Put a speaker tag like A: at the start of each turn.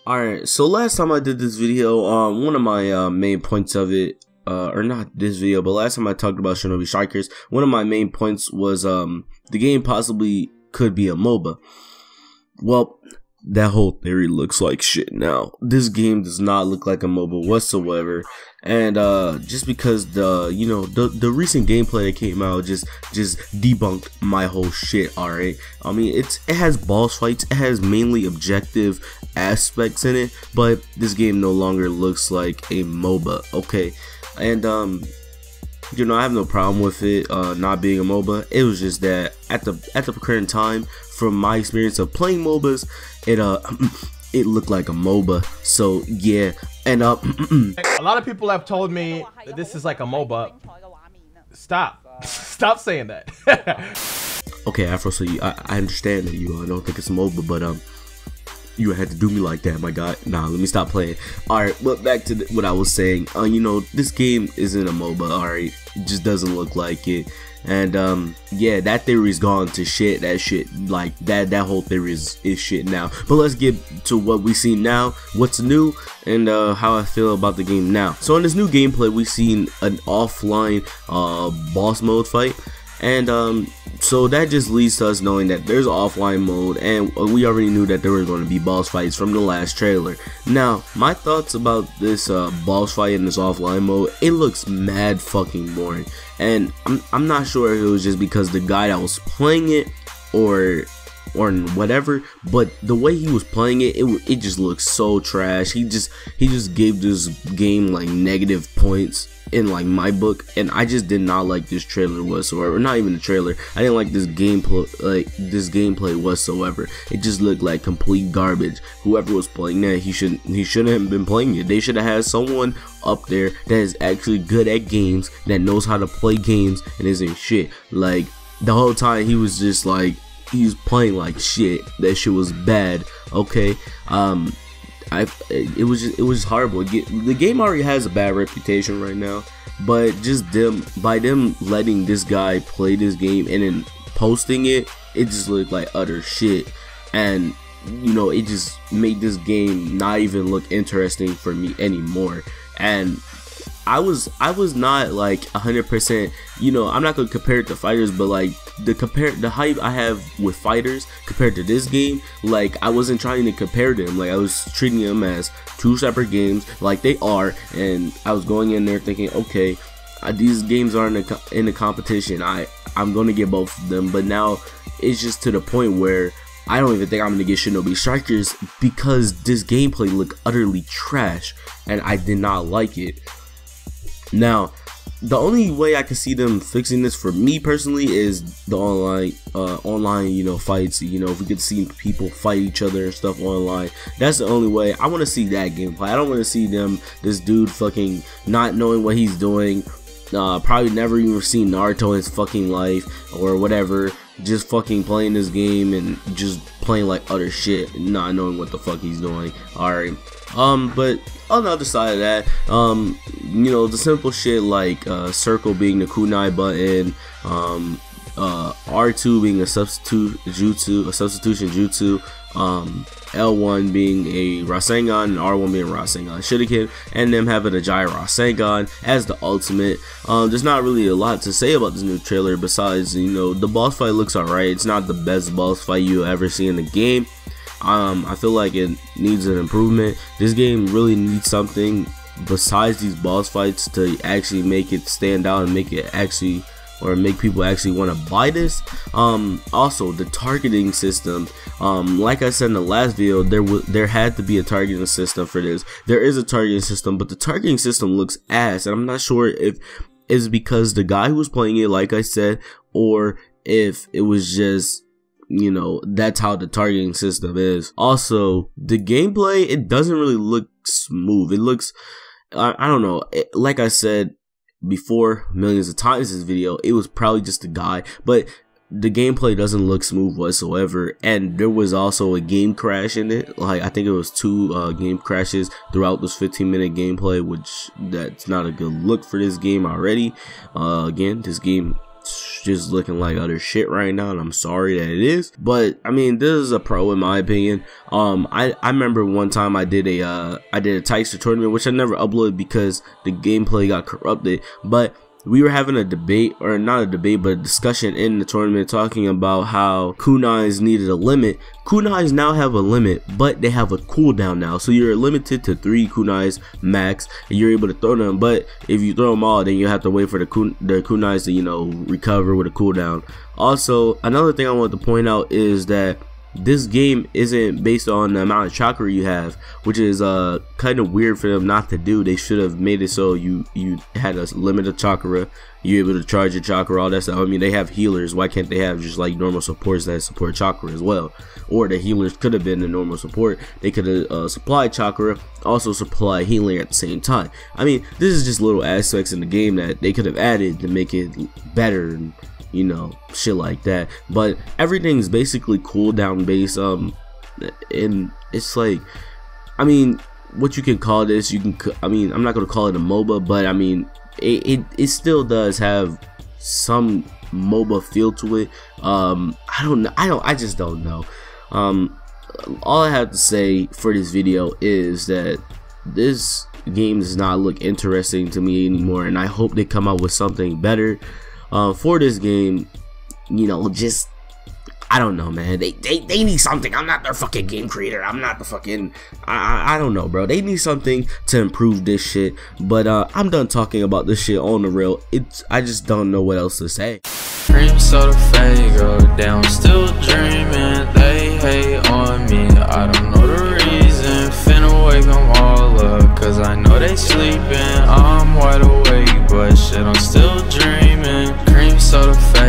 A: Alright, so last time I did this video, one of my main points of it, or not this video, but last time I talked about Shinobi Strikers, one of my main points was the game possibly could be a MOBA. Well, that whole theory looks like shit now. This game does not look like a MOBA whatsoever, and just because the recent gameplay that came out just debunked my whole shit. Alright, I mean it has boss fights, it has mainly objective aspects in it, but this game no longer looks like a MOBA. Okay, and I have no problem with it not being a MOBA. It was just that at the current time, from my experience of playing MOBAs, it looked like a MOBA. So yeah, and
B: a lot of people have told me that this is like a MOBA. Stop saying that.
A: Okay, Afro, so I understand that you don't think it's a MOBA, but you had to do me like that, my guy. Nah, let me stop playing. Alright, but back to what I was saying. This game isn't a MOBA, alright? It just doesn't look like it. And yeah, that theory's gone to shit. That shit, like that whole theory is shit now. But let's get to what we see now, what's new, and how I feel about the game now. So in this new gameplay, we've seen an offline boss mode fight, and so that just leads to us knowing that there's an offline mode, and we already knew that there were going to be boss fights from the last trailer. Now, my thoughts about this boss fight in this offline mode, it looks mad fucking boring, and I'm not sure if it was just because the guy that was playing it or whatever, but the way he was playing it, it just looks so trash. He just gave this game like negative points in like my book, and I just did not like this trailer whatsoever. Not even the trailer. I didn't like this gameplay whatsoever. It just looked like complete garbage. Whoever was playing that, he shouldn't have been playing it. They should have had someone up there that is actually good at games, that knows how to play games, and isn't shit. Like the whole time he was just like, he was playing like shit. That shit was bad. Okay, it was horrible. The game already has a bad reputation right now, but just by them letting this guy play this game and then posting it, it just looked like utter shit, and it just made this game not even look interesting for me anymore. And I was not like 100%, I'm not gonna compare it to fighters, but like the hype I have with fighters compared to this game, like I wasn't trying to compare them. Like I was treating them as two separate games, like they are, and I was going in there thinking, okay, these games are in a competition. I'm gonna get both of them, but now it's just to the point where I don't even think I'm gonna get Shinobi Strikers because this gameplay looked utterly trash, and I did not like it. Now, the only way I can see them fixing this for me personally is the online fights. If we could see people fight each other and stuff online, that's the only way. I want to see that gameplay. I don't want to see this dude fucking not knowing what he's doing, probably never even seen Naruto in his fucking life or whatever, just fucking playing this game and just playing like utter shit, not knowing what the fuck he's doing. Alright, but on the other side of that, the simple shit like circle being the kunai button, R2 being a substitution jutsu, L1 being a Rasengan, and R1 being a Rasengan Shuriken, and them having a Gyro Rasengan as the ultimate. There's not really a lot to say about this new trailer besides, the boss fight looks alright. It's not the best boss fight you'll ever see in the game. I feel like it needs an improvement. This game really needs something besides these boss fights to actually make it stand out and make people actually want to buy this. Also, the targeting system, like I said in the last video, there had to be a targeting system for this. There is a targeting system, but the targeting system looks ass, and I'm not sure if it's because the guy who was playing it, like I said, or if it was just that's how the targeting system is. Also, the gameplay, it doesn't really look smooth. It looks, I don't know, like I said before millions of times in this video, it was probably just a guy, but the gameplay doesn't look smooth whatsoever, and there was also a game crash in it. Like I think it was 2 game crashes throughout this 15-minute gameplay, which that's not a good look for this game already. Again, this game just looking like utter shit right now, and I'm sorry that it is. But I mean, this is a pro in my opinion. I remember one time I did a T-TIGE tournament, which I never uploaded because the gameplay got corrupted. But we were having a debate, or not a debate, but a discussion in the tournament talking about how kunais needed a limit. Kunais now have a limit, but they have a cooldown now. So you're limited to 3 kunais max, and you're able to throw them. But if you throw them all, then you have to wait for the kunais to, you know, recover with a cooldown. Also, another thing I want to point out is that this game isn't based on the amount of chakra you have, which is kind of weird for them not to do. They should have made it so you had a limit of chakra, you're able to charge your chakra, all that stuff. I mean, they have healers. Why can't they have just like normal supports that support chakra as well? Or the healers could have been the normal support. They could have supplied chakra, also supply healing at the same time. I mean, this is just little aspects in the game that they could have added to make it better, and you know, shit like that. But everything's basically cooldown based, and it's like, I mean, what you can call this, you can, I mean, I'm not gonna call it a MOBA, but I mean, it still does have some MOBA feel to it. I just don't know. All I have to say for this video is that this game does not look interesting to me anymore, and I hope they come out with something better for this game. You know, just, I don't know, man. They need something. I'm not their fucking game creator. I'm not the fucking, I don't know, bro. They need something to improve this shit. But I'm done talking about this shit on the real. I just don't know what else to say.
C: Cream soda Fago, down still dreaming. They hate on me, I don't know the reason. Finna wake them all up, cause I know they sleeping. I'm wide awake, but shit, I'm still dreaming. Cream soda Fago.